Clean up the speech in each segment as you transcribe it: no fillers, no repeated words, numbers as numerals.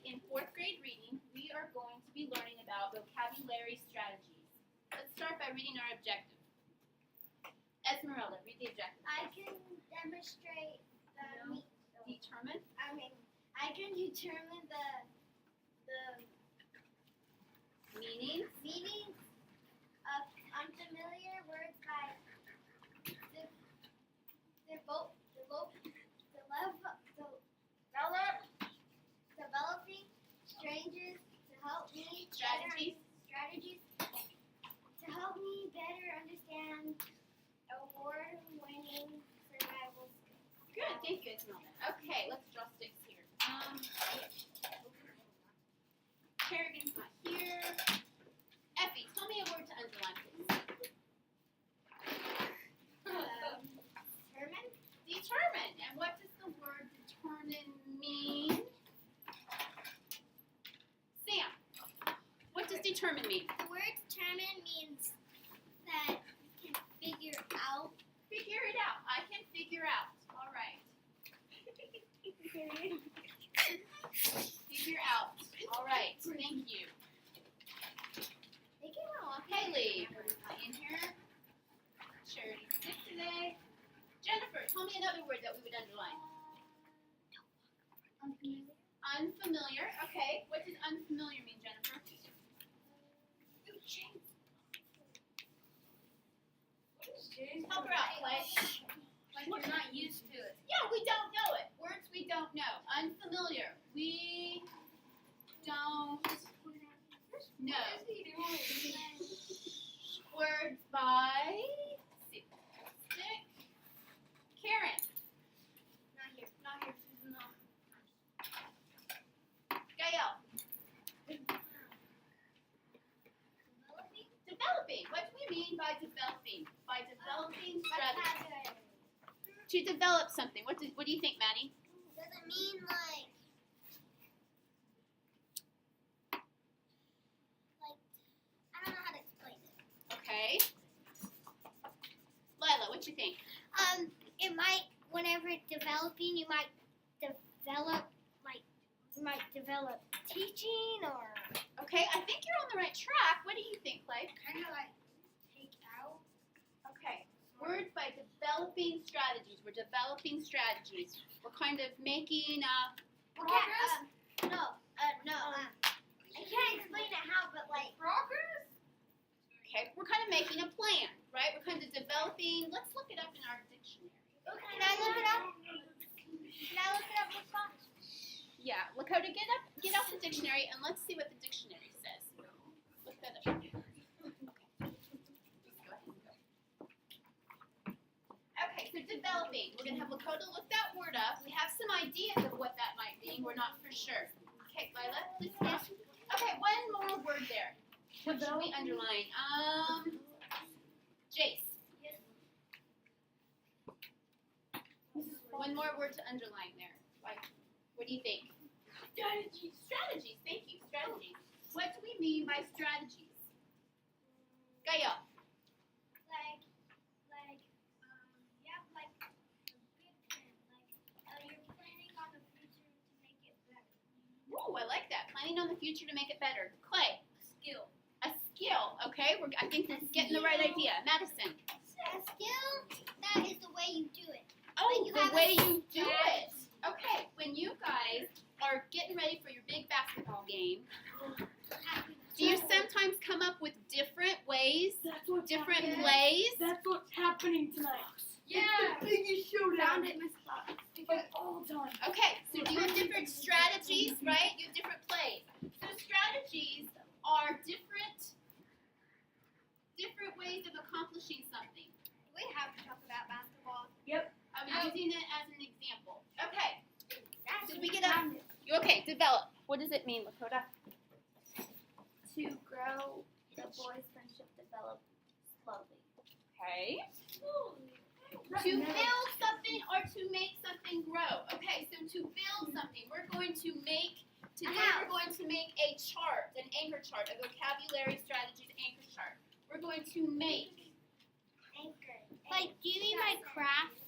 in 4th grade reading, we are going to be learning about vocabulary strategies. Let's start by reading our objective. Esmeralda, read the objective. I can demonstrate the Determine. I can determine the Meanings. meanings of unfamiliar words by developing strangers to help me strategies to help me better understand award-winning survival skills. Good, thank you, Esmeralda. Okay, let's draw sticks here. Kerrigan's not here. Effie, tell me a word to underline, please. Determine. And what does the word determine mean? Sam, what does determine mean? The word determine means that you can figure out. Figure it out. I can figure out. All right. Figure out. All right. Thank you. Haley, we're not in here. Charity's sick today. Jennifer, tell me another word that we would underline. Unfamiliar. Okay. What does unfamiliar mean, Jennifer? Help her out, Clay. Like you're not used to it. Yeah, we don't know it. Words we don't know. Unfamiliar. We don't know. Words by stick. Karen. Not here. Susan, no. Gael. Developing. What do we mean by developing? By developing strategy. To develop something. What do you think, Maddie? Does it mean like I don't know how to explain it. Okay. Lila, what do you think? It might whenever it's developing, you might develop teaching or Okay, I think you're on the right track. What do you think, Clay? kind of like take out. Okay. Words by developing strategies. We're developing strategies. We're kind of making Progress? I can't explain it how, but like progress. okay, we're kind of making a plan, right? We're kind of developing. Let's look it up in our dictionary. Can I look it up? Miss Fox? Yeah, Lakota, get out the dictionary and let's see what the dictionary says. Look that up. Okay. Just go ahead and go. Okay, so developing. We're gonna have Lakota look that word up. We have some ideas of what that might mean. We're not for sure. Okay, Lila, please stop. Okay, one more word there. What should we underline? Jace. Yes. One more word to underline there. Like, what do you think? Strategies. Strategies. Thank you. Strategies. What do we mean by strategies? Gaia. You're planning on the future to make it better. Ooh, I like that. Planning on the future to make it better. Clay. Skill. A skill. Okay, I think we're getting the right idea. Madison. A skill, that is the way you do it. Oh, you the have a way you do it. strategy. Okay, when you guys are getting ready for your big basketball game, do you sometimes come up with different ways, different plays? That's what's happening tonight. Yeah. It's the biggest showdown Found it, Miss Fox. of all time. Okay, so do you have different strategies, right? You have different plays. So strategies are different ways of accomplishing something. We have to talk about basketball. I'm using it as an example. Okay, Did we get up? Okay, develop. What does it mean, Lakota? To grow, the boys' friendship develop slowly. Okay. To build something or to make something grow. Okay, so to build something, we're going to make, today we're going to make a chart, an anchor chart, a vocabulary strategies anchor chart. We're going to make. Anchor. Like, do you mean like craft?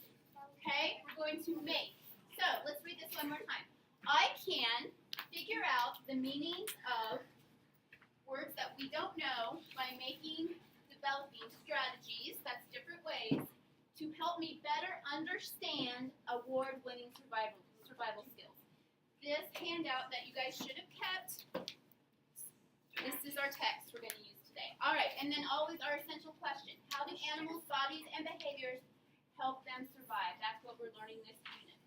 Okay, we're going to make. So let's read this one more time. I can figure out the meanings of words that we don't know by developing strategies, that's different ways, to help me better understand award-winning survival skills. This handout that you guys should have kept, this is our text we're going to use today. All right, and then always our essential question. How do animals' bodies and behaviors help them survive? That's what we're learning this unit.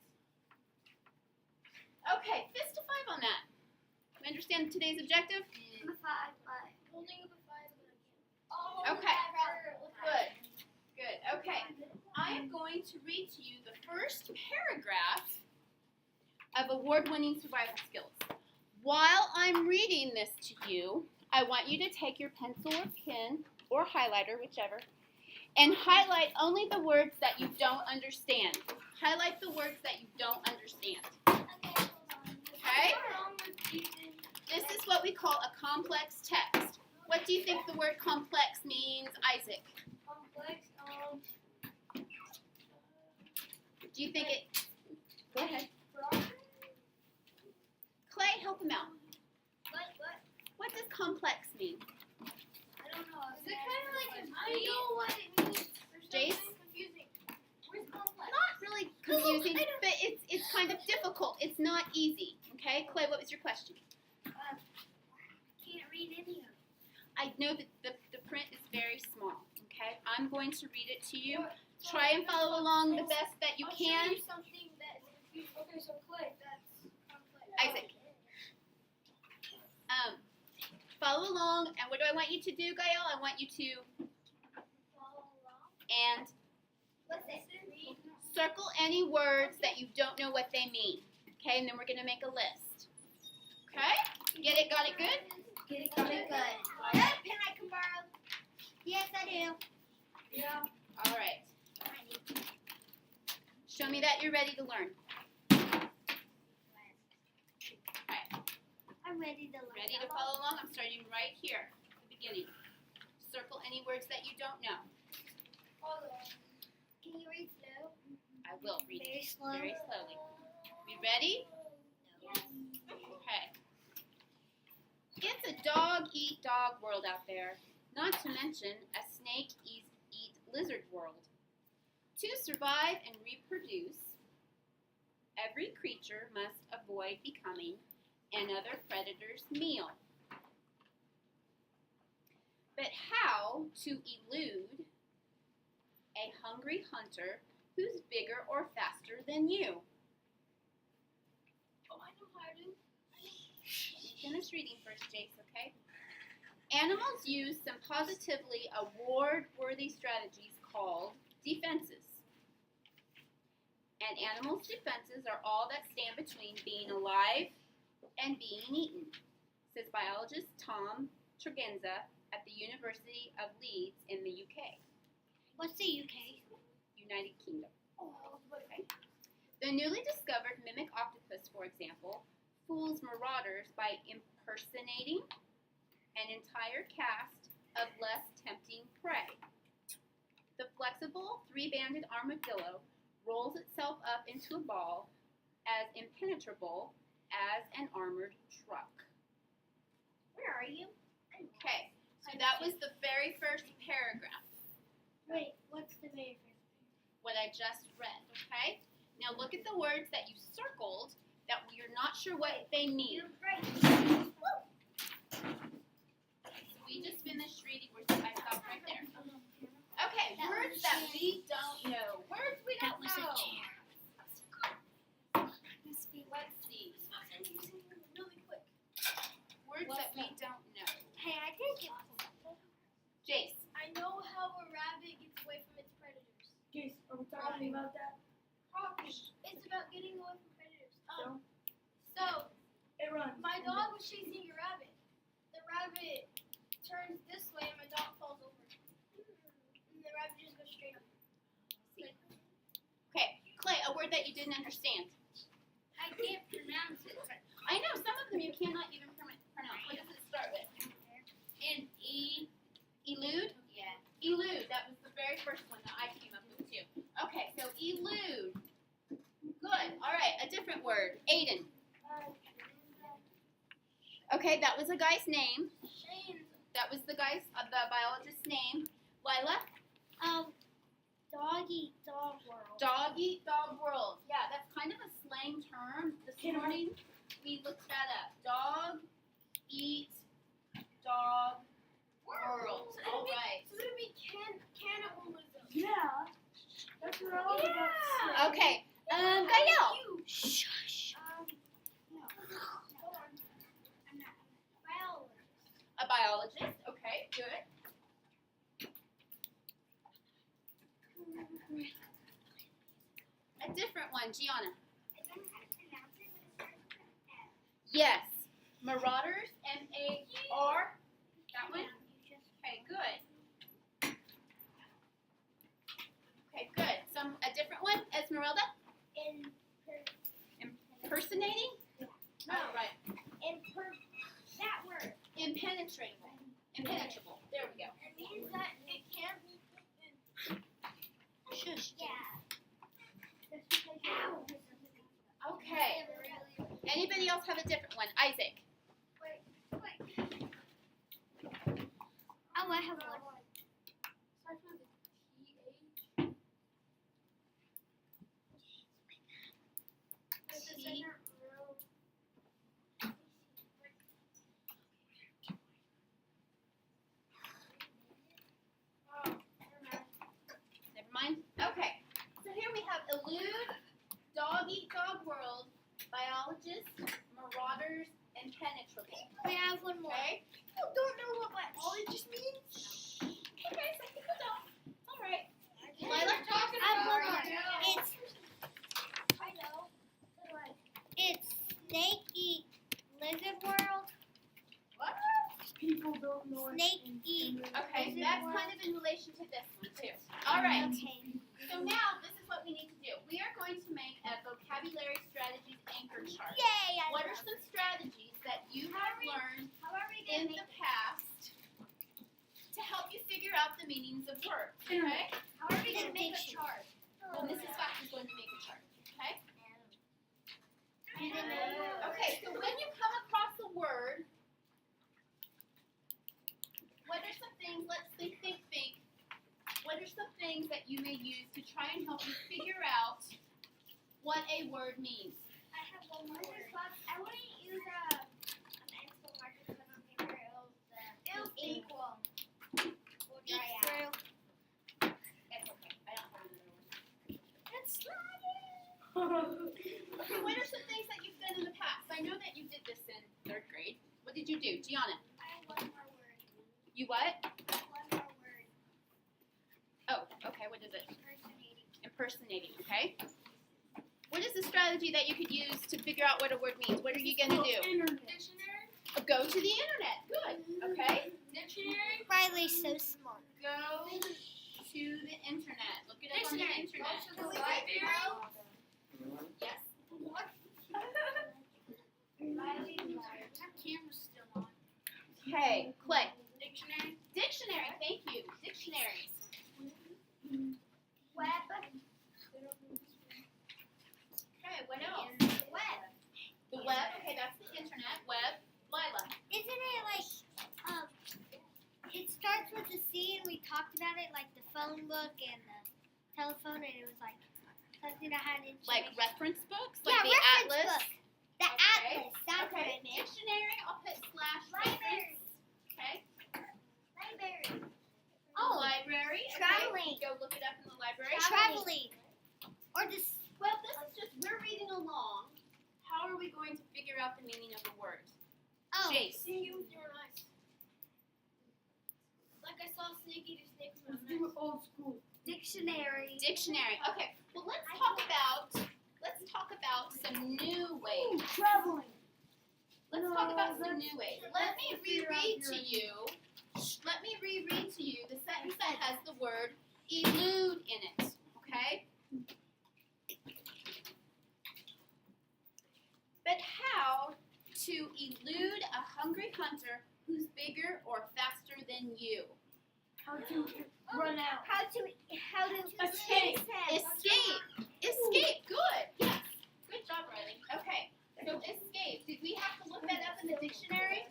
Okay, fist to 5 on that. We understand today's objective? I'm a 5, but Holding up a 5, but I can't. oh, Okay. Good. Good. Okay. I am going to read to you the first paragraph of award-winning survival skills. While I'm reading this to you, I want you to take your pencil or pen or highlighter, whichever, and highlight only the words that you don't understand. Highlight the words that you don't understand. Okay? This is what we call a complex text. What do you think the word complex means, Isaac? Complex, Do you think it... Go ahead. Clay, help him out. What does complex mean? I don't know. Is it kind of like I know what it means. Jace? confusing. Where's complex? Not really confusing, but it's kind of difficult. It's not easy. Okay? Clay, what was your question? Can't read any of it. I know that the print is very small. Okay? I'm going to read it to you. Try and follow along the best that you I'll can. show you something that is confusing. Okay, so Clay, that's complex. Isaac. Follow along, and what do I want you to do, Gael? I want you to Follow along. and What's it? circle any words that you don't know what they mean. Okay, and then we're going to make a list. Okay? Get it? Got it good? Get it, got it good. Pen I can borrow? Yes, I do. Yeah. All right. Show me that you're ready to learn. I'm ready to learn. Ready to follow along? I'm starting right here at the beginning. Circle any words that you don't know. Can you read slow? I will read Very it slow. very slowly. We ready? Yes. Okay. It's a dog-eat-dog world out there, not to mention a snake-eat-lizard world. To survive and reproduce, every creature must avoid becoming another predator's meal. But how to elude a hungry hunter who's bigger or faster than you? Oh, I know how to. Let me finish reading first, Jace, okay? Animals use some positively award-worthy strategies called defenses. And animals' defenses are all that stand between being alive and being eaten, says biologist Tom Tregenza at the University of Leeds in the UK. What's the UK? United Kingdom. Okay. The newly discovered mimic octopus, for example, fools marauders by impersonating an entire cast of less tempting prey. The flexible, three-banded armadillo rolls itself up into a ball as impenetrable as an armored truck. Where are you? Okay, so that was the very first paragraph, Wait, what's the very first? what I just read, okay? Now look at the words that you circled that you're not sure what they mean. You're right. So we just finished reading, I stopped right there. Okay, words that we don't know. Words we That don't was a know. chair. Let's see. Really quick. Words that we don't know. Hey, I think it. Jace. I know how a rabbit gets away from its predators. Jace, are we talking about that? It's about getting away from predators. So? So It runs. my dog was chasing a rabbit. The rabbit turns this way and my dog falls over. And the rabbit just goes straight up. Okay, Clay, a word that you didn't understand. I can't pronounce it. I know, some of them you cannot even pronounce. What does it start with? An E. Elude? Yeah. Elude. That was the very first one that I came up with too. Okay, so elude. Good. All right, a different word. Aiden. Okay, that was a guy's name. Shane. That was the biologist's name. Lila? Dog eat dog world. Dog eat dog world. Yeah, that's kind of a slang term. This morning we looked that up. Dog eat dog world. All right. So it'd be cannibalism. Yeah. That's what I was about to say. Okay. Gael. Shush. No. Go on. I'm not. Biologist. A biologist. Okay, good. A different one, Gianna. I don't know how to pronounce it, but it starts with an F. Yes. Marauders, M-A-R. That one? Okay, good. Okay, good. A different one, Esmeralda? Impersonating? No. Oh, right. That word. Impenetrable. Impenetrable. There we go. It means that it can't be. Shush. Yeah. Okay. Anybody else have a different one? Isaac. Oh, I have one. Starts with a TH. At the T. second row. Oh, Never mind. Okay. So here we have elude, dog eat dog world, biologist, marauders, and penetrable. We have one more. Okay. people don't know what biologist means. Okay, some people don't. All right. Lila, talking Hold about on. I know. It's snake eat lizard world. What? People don't know it. Snake eat. Okay, that's kind of in relation to this one too. All right. Okay. So now this is what we need to do. We are going to make a vocabulary strategies anchor chart. Yay! What are some strategies that you have learned How are we in gonna the past to help you figure out the meanings of words? Okay? How are we gonna make a chart? Well, Mrs. Fox is going to make a chart. Okay? Oh. Okay, so when you come across a word, what are some things, let's think. What are some things that you may use to try and help you figure out what a word means? I have one more. I wouldn't use a pencil marker to put on paper. It'll equal. We'll Eat dry out. through. That's okay. I don't have another one. It's sliding. Okay, what are some things that you've done in the past? I know that you did this in 3rd grade. What did you do? Gianna? I have one more word. You what? One more word. Oh, okay, what is it? Impersonating. Impersonating, okay? What is the strategy that you could use to figure out what a word means? What are you going to do? Dictionary. Go to the internet. Good, okay? Dictionary. Riley's so smart. Go to the internet. Look it up on the internet. Go to the library. Yes. That camera's still on. Okay, Clay. Dictionary. Dictionary, thank you. Dictionaries. Web. Okay, what else? Web. The web, okay, that's the internet. Web. Lila. Isn't it like it starts with the C and we talked about it like the phone book and the telephone and it was like something that had information. Like reference books? Yeah, Like the reference atlas? book. The Okay. atlas. That's what Okay, I meant. dictionary, I'll put slash Library. reference. Okay. Library. Oh, Library. Okay. traveling. Go look it up in the library. Traveling. Or just Well, this is just, we're reading along. How are we going to figure out the meaning of a word? Jace. See you with your eyes. Like I saw Snake eat a snake with Let's my do eyes. it old school. dictionary. Dictionary. Okay. Well, let's talk about some new ways. Traveling. Let's No, talk about some let's- new ways. let's Let me figure out reread your- to you. Let me reread to you the sentence that has the word elude in it. Okay? But how to elude a hungry hunter who's bigger or faster than you? How to run out. How to Escape. Escape. Good. Yes. Good job, Riley. Okay. So escape. Did we have to look that up in the dictionary?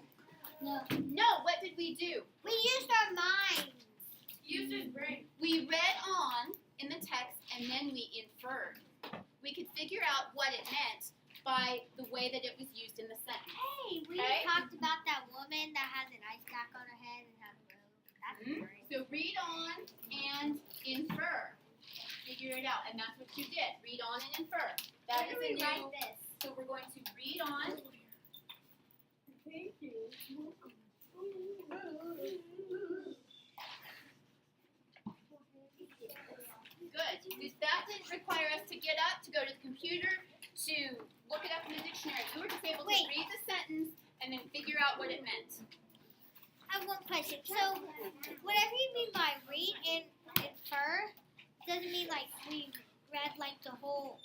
figure out what it meant by the way that it was used in the sentence. Hey, we Okay. talked about that woman that has an ice pack on her head and has a robe. That's great. So read on and infer. Figure it out, and that's what you did. Read on and infer. That is a new. Write this. So we're going to read on. Thank you. Good. That didn't require us to get up, to go to the computer, to look it up in the dictionary. We were just able to Wait. read the sentence and then figure out what it meant. I have one question. So, whatever you mean by read and infer, doesn't mean like we read like the whole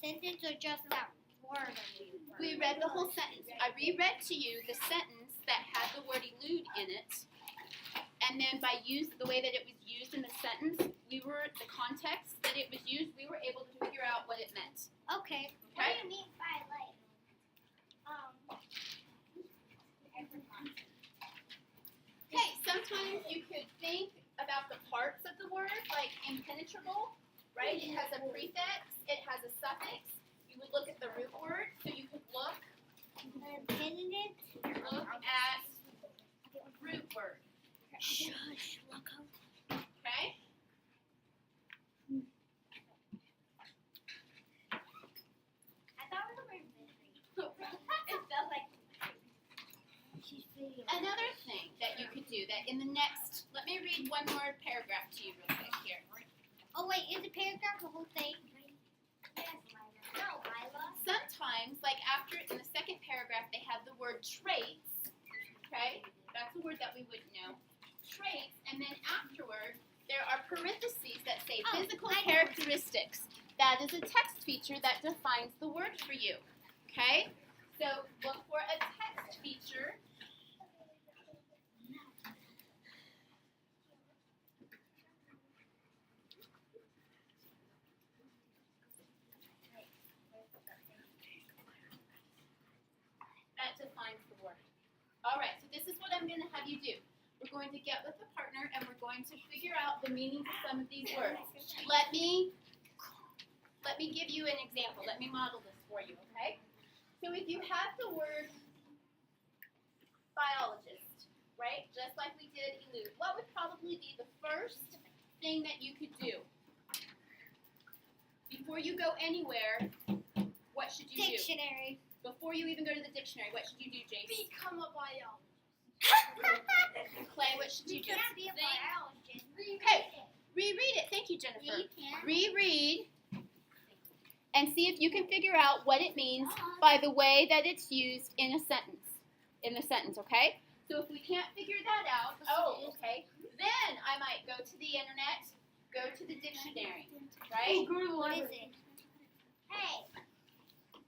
sentence or just that word of the word? We read the whole sentence. I reread to you the sentence that had the word elude in it, and then by the way that it was used in the sentence, the context that it was used, we were able to figure out what it meant. Okay. What Okay? do you mean by like Okay, sometimes you could think about the parts of the word, like impenetrable, right? It has a prefix, it has a suffix. You would look at the root word, so you could look at root word. Shush, look up. Okay? I thought we were very busy. It felt like She's video. Another thing that you could do that in the next, let me read one more paragraph to you real quick here. Oh wait, is the paragraph the whole thing? no, Lila. Sometimes, like after, in the second paragraph, they have the word traits, okay? That's a word that we would know. Traits, and then afterward, there are parentheses that say Oh, physical I know. characteristics. That is a text feature that defines the word for you, okay? So look for a text feature. That defines the word. All right, so this is what I'm going to have you do. We're going to get with a partner and we're going to figure out the meanings of some of these words. Let me give you an example. Let me model this for you, okay? So if you have the word biologist, right, just like we did elude, what would probably be the first thing that you could do? Before you go anywhere, what should you do? Dictionary. Before you even go to the dictionary, what should you do, Jace? Become a biologist. Clay, what should you do? can't be a biologist. Okay. Reread it. Thank you, Jennifer. You can. Reread and see if you can figure out what it means by the way that it's used in a sentence. In the sentence, okay? So if we can't figure that out, okay, then I might go to the internet, go to the dictionary, right? Go to the What is library. it? Hey,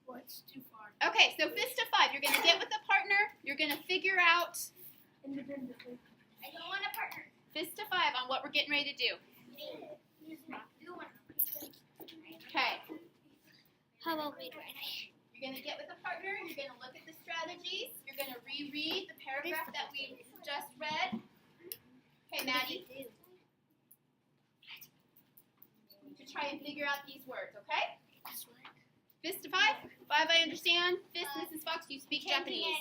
What's too far? Okay, so fist of five. You're going to get with a partner. You're going to figure out Independently. I don't want a partner. fist of five on what we're getting ready to do. Do one. Okay. How about midwife? You're going to get with a partner. You're going to look at the strategies. You're going to reread the paragraph that we just read. Okay, Maddie, to try and figure out these words, okay? Fist of five? Five, I understand. Fist, Mrs. Fox, you speak Japanese.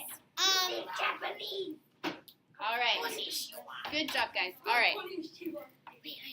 Japanese. All right. Good job, guys. All right. Wait, I